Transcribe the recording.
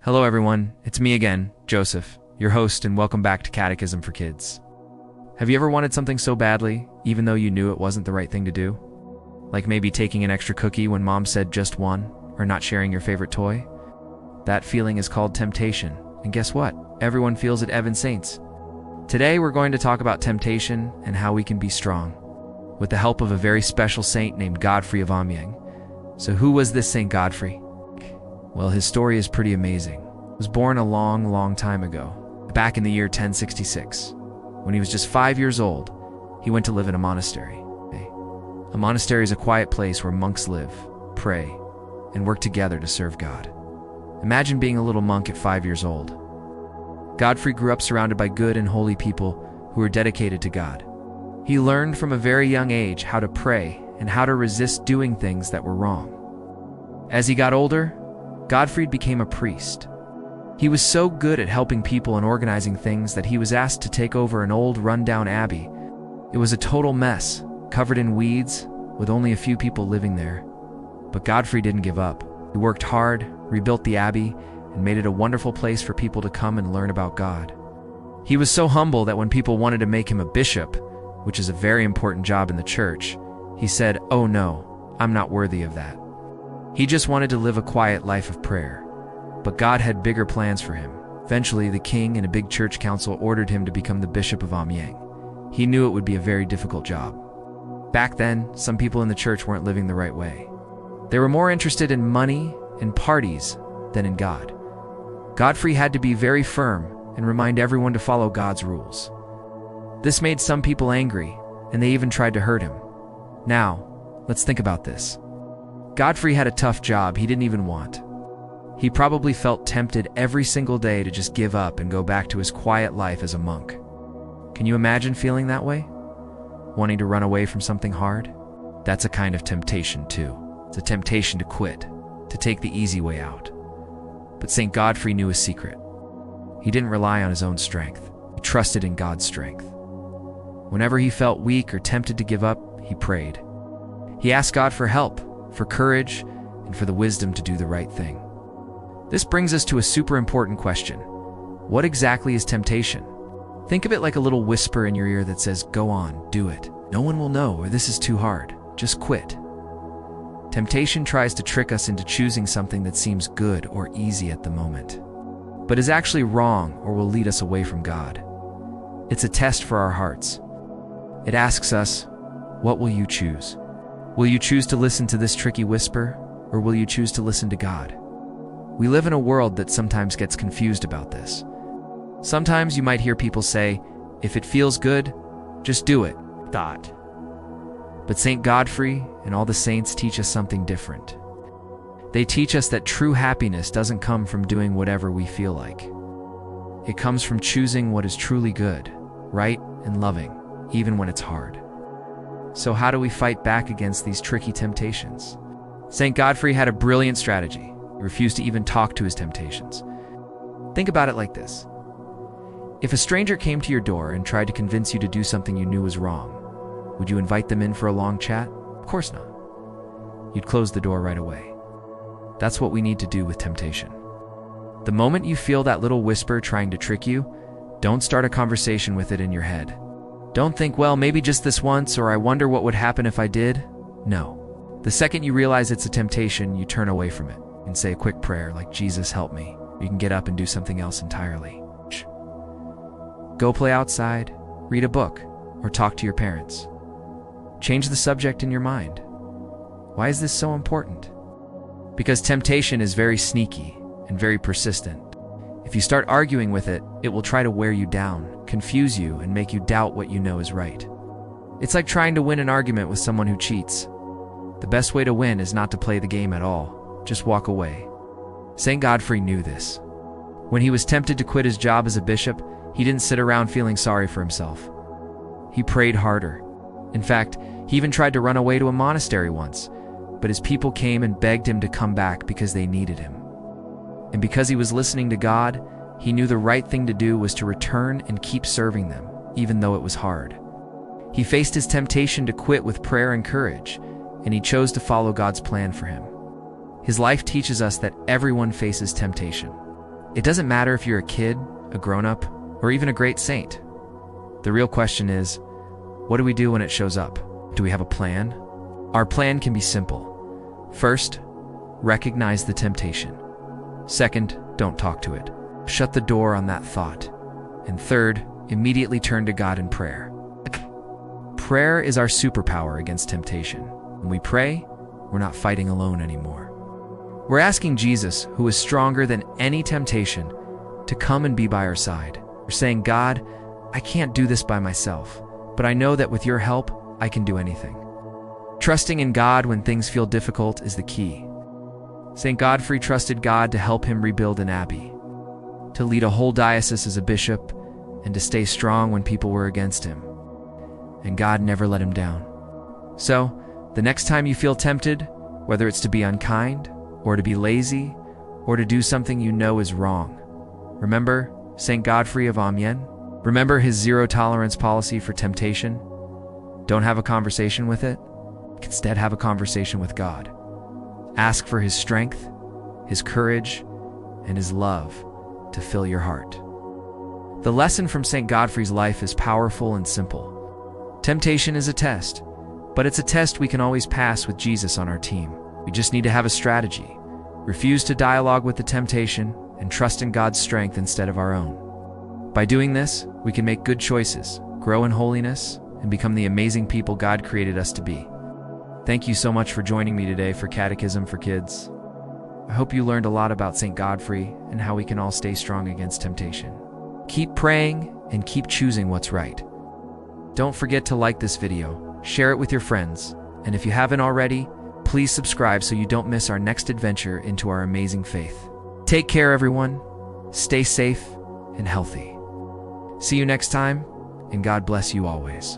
Hello everyone, it's me again, Joseph, your host, and welcome back to Catechism for Kids. Have you ever wanted something so badly, even though you knew it wasn't the right thing to do? Like maybe taking an extra cookie when mom said just one, or not sharing your favorite toy? That feeling is called temptation, and guess what? Everyone feels it at Saints. Today we're going to talk about temptation and how we can be strong, with the help of a very special saint named Godfrey of Amiens. So who was this Saint Godfrey? Well, his story is pretty amazing. He was born a long time ago, back in the year 1066. When he was just 5 years old, he went to live in a monastery. A monastery is a quiet place where monks live, pray, and work together to serve God. Imagine being a little monk at 5 years old. Godfrey grew up surrounded by good and holy people who were dedicated to God. He learned from a very young age how to pray and how to resist doing things that were wrong. As he got older, Godfrey became a priest. He was so good at helping people and organizing things that he was asked to take over an old rundown abbey. It was a total mess, covered in weeds, with only a few people living there. But Godfrey didn't give up. He worked hard, rebuilt the abbey, and made it a wonderful place for people to come and learn about God. He was so humble that when people wanted to make him a bishop, which is a very important job in the church, he said, "Oh no, I'm not worthy of that." He just wanted to live a quiet life of prayer. But God had bigger plans for him. Eventually, the king and a big church council ordered him to become the Bishop of Amiens. He knew it would be a very difficult job. Back then, some people in the church weren't living the right way. They were more interested in money and parties than in God. Godfrey had to be very firm and remind everyone to follow God's rules. This made some people angry, and they even tried to hurt him. Now, let's think about this. Godfrey had a tough job he didn't even want. He probably felt tempted every single day to just give up and go back to his quiet life as a monk. Can you imagine feeling that way? Wanting to run away from something hard? That's a kind of temptation too. It's a temptation to quit, to take the easy way out. But Saint Godfrey knew a secret. He didn't rely on his own strength. He trusted in God's strength. Whenever he felt weak or tempted to give up, he prayed. He asked God for help, for courage, and for the wisdom to do the right thing. This brings us to a super important question. What exactly is temptation? Think of it like a little whisper in your ear that says, "Go on, do it. No one will know, or this is too hard. Just quit." Temptation tries to trick us into choosing something that seems good or easy at the moment, but is actually wrong or will lead us away from God. It's a test for our hearts. It asks us, what will you choose? Will you choose to listen to this tricky whisper, or will you choose to listen to God? We live in a world that sometimes gets confused about this. Sometimes you might hear people say, "If it feels good, just do it." But Saint Godfrey and all the saints teach us something different. They teach us that true happiness doesn't come from doing whatever we feel like. It comes from choosing what is truly good, right, and loving, even when it's hard. So how do we fight back against these tricky temptations? Saint Godfrey had a brilliant strategy. He refused to even talk to his temptations. Think about it like this. If a stranger came to your door and tried to convince you to do something you knew was wrong, would you invite them in for a long chat? Of course not. You'd close the door right away. That's what we need to do with temptation. The moment you feel that little whisper trying to trick you, don't start a conversation with it in your head. Don't think, well, maybe just this once, or I wonder what would happen if I did. No. The second you realize it's a temptation, you turn away from it and say a quick prayer like, "Jesus, help me." You can get up and do something else entirely. Go play outside, read a book, or talk to your parents. Change the subject in your mind. Why is this so important? Because temptation is very sneaky and very persistent. If you start arguing with it, it will try to wear you down, confuse you, and make you doubt what you know is right. It's like trying to win an argument with someone who cheats. The best way to win is not to play the game at all. Just walk away. Saint Godfrey knew this. When he was tempted to quit his job as a bishop, he didn't sit around feeling sorry for himself. He prayed harder. In fact, he even tried to run away to a monastery once, but his people came and begged him to come back because they needed him. And because he was listening to God, he knew the right thing to do was to return and keep serving them, even though it was hard. He faced his temptation to quit with prayer and courage, and he chose to follow God's plan for him. His life teaches us that everyone faces temptation. It doesn't matter if you're a kid, a grown-up, or even a great saint. The real question is, what do we do when it shows up? Do we have a plan? Our plan can be simple. First, recognize the temptation. Second, don't talk to it. Shut the door on that thought. And third, immediately turn to God in prayer. Prayer is our superpower against temptation. When we pray, we're not fighting alone anymore. We're asking Jesus, who is stronger than any temptation, to come and be by our side. We're saying, God, I can't do this by myself, but I know that with your help, I can do anything. Trusting in God when things feel difficult is the key. Saint Godfrey trusted God to help him rebuild an abbey, to lead a whole diocese as a bishop, and to stay strong when people were against him. And God never let him down. So, the next time you feel tempted, whether it's to be unkind, or to be lazy, or to do something you know is wrong, remember Saint Godfrey of Amiens? Remember his zero-tolerance policy for temptation? Don't have a conversation with it. Instead, have a conversation with God. Ask for his strength, his courage, and his love to fill your heart. The lesson from Saint Godfrey's life is powerful and simple. Temptation is a test, but it's a test we can always pass with Jesus on our team. We just need to have a strategy. Refuse to dialogue with the temptation and trust in God's strength instead of our own. By doing this, we can make good choices, grow in holiness, and become the amazing people God created us to be. Thank you so much for joining me today for Catechism for Kids. I hope you learned a lot about Saint Godfrey and how we can all stay strong against temptation. Keep praying and keep choosing what's right. Don't forget to like this video, share it with your friends, and if you haven't already, please subscribe so you don't miss our next adventure into our amazing faith. Take care, everyone. Stay safe and healthy. See you next time, and God bless you always.